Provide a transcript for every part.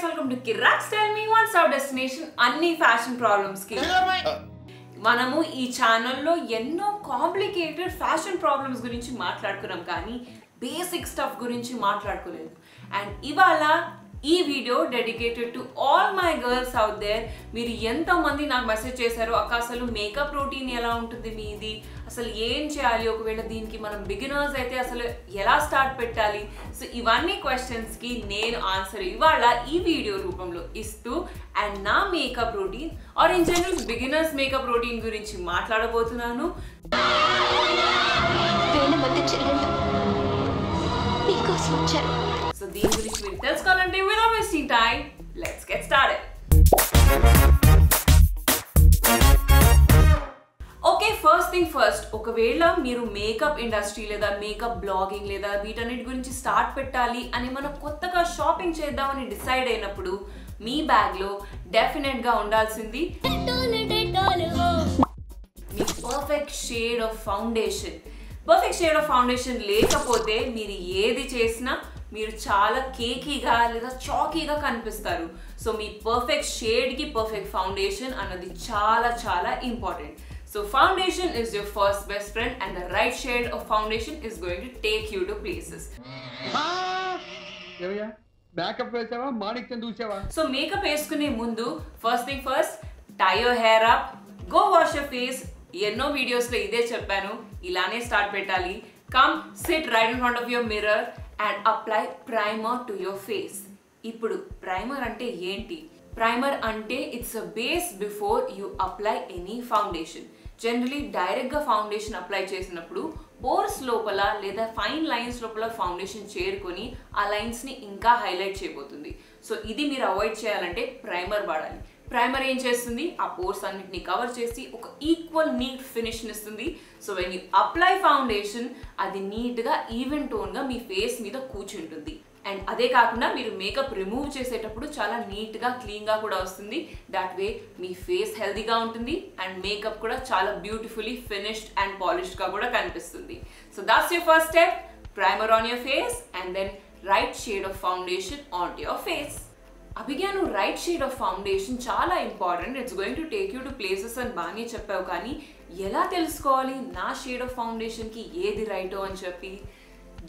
guys, welcome to Kirak Tell Me One Stop Destination Anni Fashion Problems ki. మనము ఈ ఛానల్లో ఎన్నో complicated fashion problems గురించి మాట్లాడుకున్నాం కానీ బేసిక్ స్టఫ్ గురించి మాట్లాడుకోలేదు. అండ్ ఇవాళ ఈ video dedicated to all my girls out there. మీరు ఎంతోమంది నాకు మెసేజ్ చేశారు, అక్క అసలు మేకప్ రొటీన్ ఎలా ఉంటుంది మీది, అసలు ఏం చేయాలి, ఒకవేళ దీనికి మనం బిగినర్స్ అయితే అసలు ఎలా స్టార్ట్ పెట్టాలి. సో ఇవన్నీ క్వశ్చన్స్కి నేను ఆన్సర్ ఇవాళ ఈ వీడియో రూపంలో ఇస్తూ అండ్ నా makeup routine or in general beginners makeup routine గురించి మాట్లాడబోతున్నాను. సో దీని గురించి మీరు తెలుసుకోవాలంటే without wasting time, let's get started. Okay, first thing first, ఒకవేళ మీరు మేకప్ ఇండస్ట్రీ లేదా మేకప్ బ్లాగింగ్ లేదా వీటన్నిటి గురించి స్టార్ట్ పెట్టాలి అని మనం కొత్తగా షాపింగ్ చేద్దామని డిసైడ్ అయినప్పుడు మీ బ్యాగ్లో డెఫినెట్గా ఉండాల్సింది మీ perfect shade of foundation. Perfect shade of foundation లేకపోతే మీరు ఏది చేసినా మీరు చాలా కేకీగా లేదా చాకీగా కనిపిస్తారు. సో మీ పర్ఫెక్ట్ షేడ్కి పర్ఫెక్ట్ ఫౌండేషన్ అన్నది చాలా చాలా important. So foundation is your first best friend and the right shade of foundation is going to take you to places. So makeup వేసుకునే ముందు first thing first, tie your hair up, go wash your face. ఎన్నో వీడియోస్లో ఇదే చెప్పాను, ఇలానే start పెట్టాలి. Come sit right in front of your mirror and apply primer to your face. ఇప్పుడు primer అంటే ఏంటి? ప్రైమర్ అంటే it's a base before you apply any foundation. Generally డైరెక్ట్గా ఫౌండేషన్ అప్లై చేసినప్పుడు పోర్స్ లోపల లేదా ఫైన్ లైన్స్ లోపల ఫౌండేషన్ చేరుకొని ఆ లైన్స్ని ఇంకా హైలైట్ చేయబోతుంది. సో ఇది మీరు అవాయిడ్ చేయాలంటే ప్రైమర్ వాడాలి. ప్రైమర్ ఏం చేస్తుంది? ఆ పోర్స్ అన్నిటిని కవర్ చేసి ఒక ఈక్వల్ నీట్ ఫినిష్ని ఇస్తుంది. So when you apply foundation అది నీట్గా ఈవెన్ టోన్గా మీ ఫేస్ మీద కూర్చుంటుంది. అండ్ అదే కాకుండా మీరు మేకప్ రిమూవ్ చేసేటప్పుడు చాలా నీట్గా క్లీన్గా కూడా వస్తుంది. దాట్ వే మీ ఫేస్ హెల్తీగా ఉంటుంది అండ్ మేకప్ కూడా చాలా బ్యూటిఫుల్లీ ఫినిష్డ్ అండ్ పాలిష్డ్గా కూడా కనిపిస్తుంది. So that's your first step, primer on your face and then right shade of foundation on to your face. అభిజ్ఞాను రైట్ షేడ్ ఆఫ్ ఫౌండేషన్ చాలా important, it's going to take you to places అని బాగానే చెప్పావు, కానీ ఎలా తెలుసుకోవాలి నా shade of ఫౌండేషన్కి ఏది రైటో అని చెప్పి?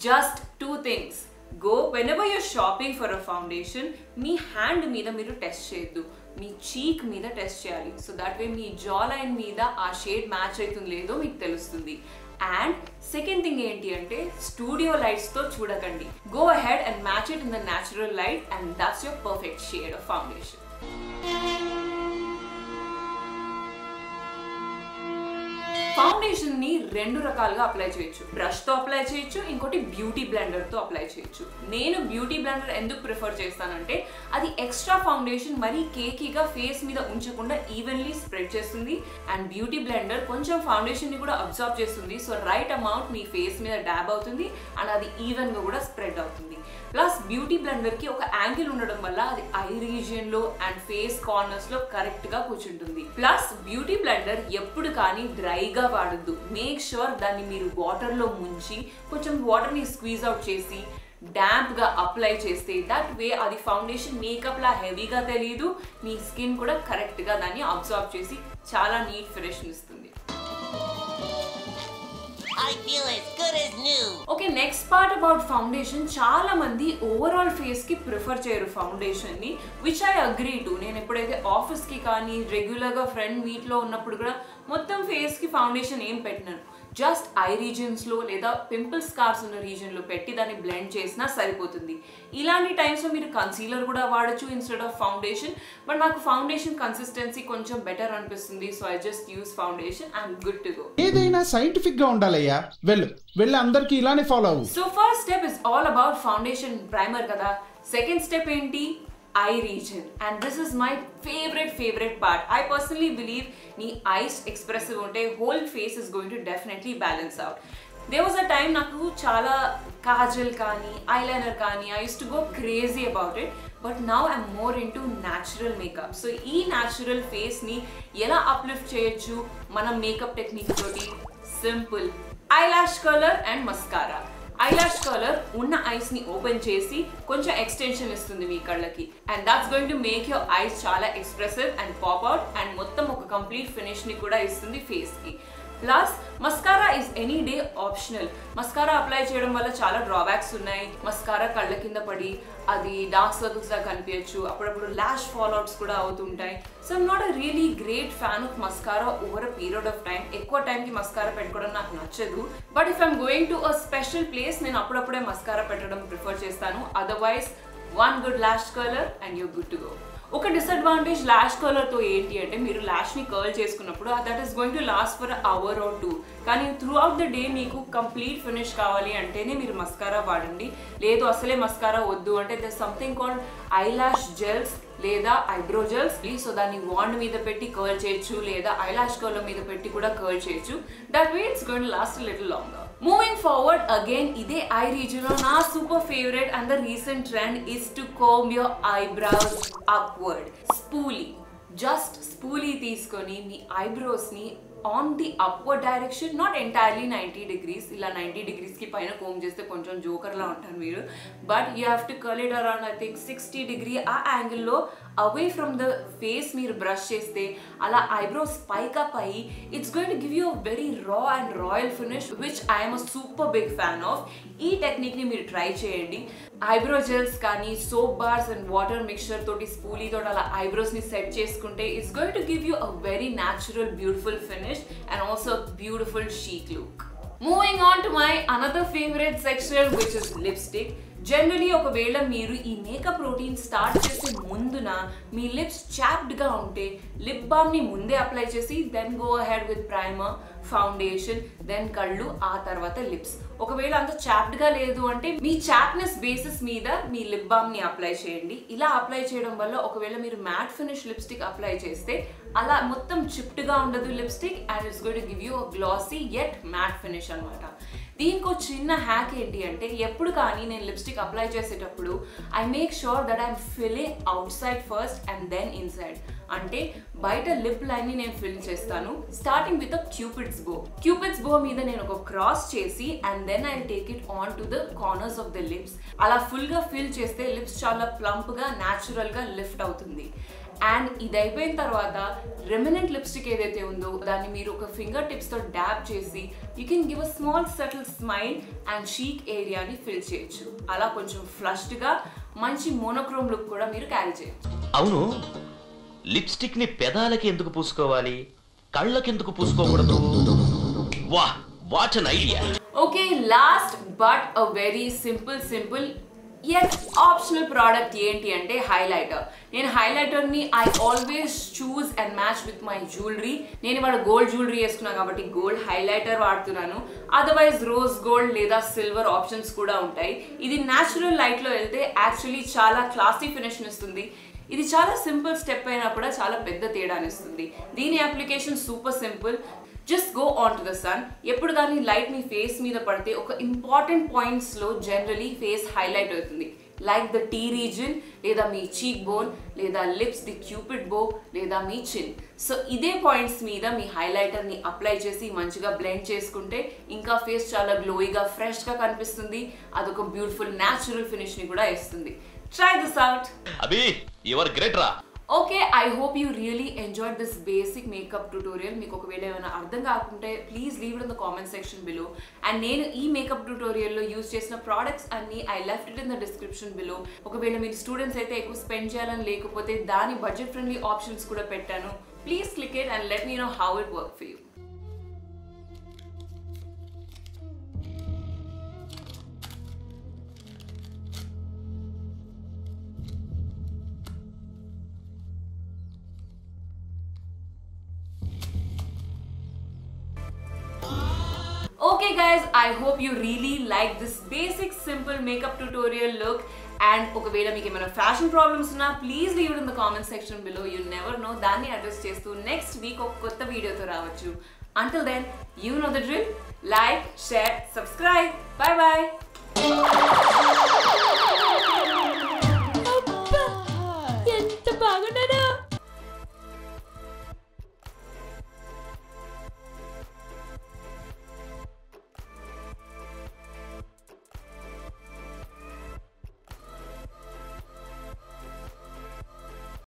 Just 2 things. Go whenever you're shopping for a foundation, మీ హ్యాండ్ మీద మీరు టెస్ట్ చేయొద్దు, మీ చీక్ మీద టెస్ట్ చేయాలి. So that way me jaw line మీద ఆ షేడ్ మ్యాచ్ అవుతుందో లేదో మీకు తెలుస్తుంది. అండ్ సెకండ్ థింగ్ ఏంటి అంటే స్టూడియో లైట్స్తో చూడకండి. Go ahead and match it in the natural light and that's your perfect shade of foundation. Foundation ని 2 రకాలుగా అప్లై చేయొచ్చు. బ్రష్ తో అప్లై చేయొచ్చు, ఇంకోటి బ్యూటీ బ్లెండర్ తో అప్లై చేయొచ్చు. నేను బ్యూటీ బ్లెండర్ ఎందుకు ప్రిఫర్ చేస్తానంటే అది ఎక్స్ట్రా ఫౌండేషన్ మరీ కేకీగా ఫేస్ మీద ఉంచకుండా ఈవెన్లీ స్ప్రెడ్ చేస్తుంది. అండ్ బ్యూటీ బ్లెండర్ కొంచెం ఫౌండేషన్ ని కూడా అబ్జర్వ్ చేస్తుంది. సో రైట్ అమౌంట్ మీ ఫేస్ మీద డాబ్ అవుతుంది అండ్ అది ఈవెన్ గా కూడా స్ప్రెడ్ అవుతుంది. ప్లస్ బ్యూటీ బ్లెండర్ కి ఒక యాంగిల్ ఉండడం వల్ల అది ఐ రీజియన్ లో అండ్ ఫేస్ కార్నర్స్ లో కరెక్ట్ గా కూర్చుంటుంది. ప్లస్ బ్యూటీ బ్లెండర్ ఎప్పుడు కానీ డ్రైగా వాడద్దు. మేక్ ష్యూర్ దాన్ని మీరు వాటర్ లో ముంచి కొంచెం వాటర్ ని స్క్వీజ్ అవుట్ చేసి డాంప్ గా అప్లై చేస్తే దట్ వే అది ఫౌండేషన్ మేకప్ లా హెవీగా తెలియదు, మీ స్కిన్ కూడా కరెక్ట్ గా దాన్ని అబ్జర్వ్ చేసి చాలా నీట్ ఫినిష్ ఇస్తుంది. I feel as good as new. Okay, next part about foundation. చాలా మంది ఓవరాల్ ఫేస్ కి ప్రిఫర్ చేయరు ఫౌండేషన్ ని, విచ్ ఐ అగ్రీ టు. నేను ఎప్పుడైతే ఆఫీస్ కి కానీ రెగ్యులర్ గా ఫ్రెండ్ మీట్ లో ఉన్నప్పుడు కూడా మొత్తం ఫేస్ కి ఫౌండేషన్ ఏం పెట్టినాను, జస్ట్ ఐ రీజియన్స్ లో లేదా పింపుల్ స్కార్స్ ఉన్న రీజియన్ లో పెట్టి దాన్ని బ్లెండ్ చేసినా సరిపోతుంది. ఇలాంటి టైమ్స్ లో మీరు కన్సీలర్ కూడా వాడచ్చు ఇన్స్టెడ్ ఆఫ్ ఫౌండేషన్. బట్ నాకు ఫౌండేషన్ కన్సిస్టెన్సీ కొంచెం బెటర్ అనిపిస్తుంది. So I just use foundation and good to go. ఏదైనా సైంటిఫిక్ గా ఉండాలయ్యా, వెళ్ళి అందరికి ఇలానే ఫాలో అవ్వు. So first step is all about foundation primer కదా. సెకండ్ స్టెప్ ఏంటి? eye region, and this is my favorite part. I personally believe nee eyes expressive unte whole face is going to definitely balance out. There was a time naku chala kajal kani eyeliner kani I used to go crazy about it, but now I'm more into natural makeup. So ee natural face ni ela uplift cheyochu mana makeup technique toti? Simple, eyelash color and mascara. Eyelash colour ఉన్న eyes ని open చేసి కొంచెం extension ఇస్తుంది మీ కళ్ళకి and that's going to make your eyes చాలా expressive and pop out and మొత్తం ఒక కంప్లీట్ ఫినిష్ ని కూడా ఇస్తుంది ఫేస్ కి. Plus mascara is any day optional. Mascara apply చేయడం వల్ల చాలా డ్రాబ్యాక్స్ ఉన్నాయి. మస్కారా కళ్ళ కింద పడి అది డార్క్ సర్కిల్స్ లా కనిపించచ్చు, అప్పుడప్పుడు ల్యాష్ ఫాల్అవుట్స్ కూడా అవుతుంటాయి. So I'm not a really great fan of mascara over a period of time. ఎక్కువ టైంకి మస్కారా పెట్టుకోవడం నాకు నచ్చదు. But if I'm going to a special place నేను అప్పుడప్పుడే మస్కారా పెట్టడం ప్రిఫర్ చేస్తాను. Otherwise one good lash colour and you're good to go. ఒక డిసడ్వాంటేజ్ ల్యాష్ కలర్తో ఏంటి అంటే మీరు ల్యాష్ని కర్ల్ చేసుకున్నప్పుడు that is going to last for hour or 2. కానీ త్రూ అవుట్ ద డే మీకు కంప్లీట్ ఫినిష్ కావాలి అంటేనే మీరు మస్కారా వాడండి. లేదు అసలే మస్కారా వద్దు అంటే there something called eyelash gels లేదా ఐబ్రో జెల్స్. సో దాన్ని వాండ్ మీద పెట్టి కర్ల్ చేయొచ్చు లేదా ఐలాష్ కర్ల్ మీద పెట్టి కూడా కర్ల్ చేయొచ్చు. That way it's going to last a little longer. Moving forward again, ఇదే ఐ రీజన్ లో నా super favourite and the recent trend is to comb your eyebrows upward. Spoolie, just spoolie తీసుకొని మీ eyebrows ని on the upward direction, not entirely 90 degrees. ఇలా 90 degrees కి పైన come చేస్తే కొంచెం జోకర్లా ఉంటారు మీరు. But you have to curl it around I think 60 degree ఆ యాంగిల్లో అవే ఫ్రమ్ ద ఫేస్ మీరు బ్రష్ చేస్తే అలా ఐబ్రోస్ పైకప్ అయ్యి it's going to give you a very raw and royal finish which I'm a super big fan of. ఈ టెక్నిక్ని మీరు ట్రై చేయండి. ఐబ్రో జెల్స్ కానీ soap bars and water mixture తోటి స్పూలీ తోటి అలా ఐబ్రోస్ని సెట్ చేసుకుంటే it's going to give you a very natural beautiful finish and also beautiful షీక్ look. Moving on to my another favorite section which is lipstick. Generally ఒకవేళ మీరు ఈ makeup routine start చేసే ముందున మీ లిప్స్ చాప్డ్గా ఉంటే లిప్ బామ్ని ముందే apply చేసి then go ahead with primer, foundation, then కళ్ళు, ఆ తర్వాత లిప్స్. ఒకవేళ అంత చాప్డ్గా లేదు అంటే మీ చాప్నెస్ బేసిస్ మీద మీ లిప్ బామ్ని అప్లై చేయండి. ఇలా అప్లై చేయడం వల్ల ఒకవేళ మీరు మ్యాట్ ఫినిష్ లిప్స్టిక్ అప్లై చేస్తే అలా మొత్తం చిప్డ్గా ఉండదు lipstick and it's going to give you a glossy yet matte finish అనమాట. దీనికి ఒక చిన్న హ్యాక్ ఏంటి అంటే ఎప్పుడు కానీ నేను లిప్స్టిక్ అప్లై చేసేటప్పుడు I make sure that I'm filling outside first and then inside. అంటే బయట లిప్ లైన్ని నేను ఫిల్ చేస్తాను starting with Cupid's bow. Cupid's bow మీద నేను ఒక క్రాస్ చేసి and then I take it on to the corners of the lips. అలా ఫుల్గా ఫిల్ చేస్తే లిప్స్ చాలా ప్లంప్గా న్యాచురల్గా లిఫ్ట్ అవుతుంది. అండ్ ఇది అయిపోయిన తర్వాత రెమినెంట్ లిప్స్టిక్ ఏదైతే ఉందో దాన్ని మీరు ఒక ఫింగర్ టిప్స్తో డ్యాబ్ చేసి you can give a small subtle smile and షీక్ ఏరియాని ఫిల్ చేయొచ్చు. అలా కొంచెం ఫ్లష్డ్గా మంచి మోనోక్రోమ్ లుక్ కూడా మీరు క్యారీ చేయొచ్చు. అవును, లిప్స్టిక్ ని పెదాలకి ఎందుకు పూసుకోవాలి, కళ్ళకి ఎందుకు పూసుకోకూడదు? వాహ్, what an idea. Okay, last but a very simple yet optional product ఏంటి అంటే హైలైటర్. నేను హైలైటర్ని I always choose and match with my jewellery. నేను ఇవాళ గోల్డ్ జ్యువెలరీ వేసుకున్నాను కాబట్టి గోల్డ్ హైలైటర్ వాడుతున్నాను. అదర్వైజ్ రోజ్ గోల్డ్ లేదా సిల్వర్ ఆప్షన్స్ కూడా ఉంటాయి. ఇది న్యాచురల్ లైట్లో వెళ్తే యాక్చువల్లీ చాలా క్లాసీ ఫినిష్ ఇస్తుంది. ఇది చాలా సింపుల్ స్టెప్ అయినా కూడా చాలా పెద్ద తేడానిస్తుంది. దీని application super simple. Just go on to the sun. ఎప్పుడు కానీ లైట్ మీ ఫేస్ మీద పడితే ఒక ఇంపార్టెంట్ పాయింట్స్లో జనరలీ ఫేస్ హైలైట్ అవుతుంది. లైక్ ద టీ రీజన్ లేదా మీ చీక్ బోన్ లేదా లిప్స్, ది క్యూపిడ్ బో లేదా మీ చిన్. సో ఇదే పాయింట్స్ మీద మీ హైలైటర్ని అప్లై చేసి మంచిగా బ్లెండ్ చేసుకుంటే ఇంకా ఫేస్ చాలా గ్లోయిగా ఫ్రెష్గా కనిపిస్తుంది. అదొక బ్యూటిఫుల్ న్యాచురల్ ఫినిష్ని కూడా ఇస్తుంది. Try this out. Abhi, you are great ra. Okay, I hope you really enjoyed this basic makeup tutorial. మీకు ఒకవేళ ఏమైనా అర్థం కాకుంటే please leave it in the comment section below. And నేను ఈ మేకప్ ట్యూటోరియల్లో యూజ్ చేసిన ప్రోడక్ట్స్ అన్ని I left it in the description below. ఒకవేళ మీరు స్టూడెంట్స్ అయితే ఎక్కువ స్పెండ్ చేయాలని లేకపోతే దాని బడ్జెట్ ఫ్రెండ్లీ ఆప్షన్స్ కూడా పెట్టాను. Please click it and let me know how it work for you. Okay guys, I hope you really like this basic simple makeup tutorial look. And ఒకవేళ మీకు ఏమైనా ఫ్యాషన్ ప్రాబ్లమ్స్ ఉన్నా please leave it in the comment section below. You never know, దాన్ని address చేస్తూ next week ఒక కొత్త వీడియోతో రావచ్చు. Until then, you know the drill. Like, share, subscribe. Bye bye.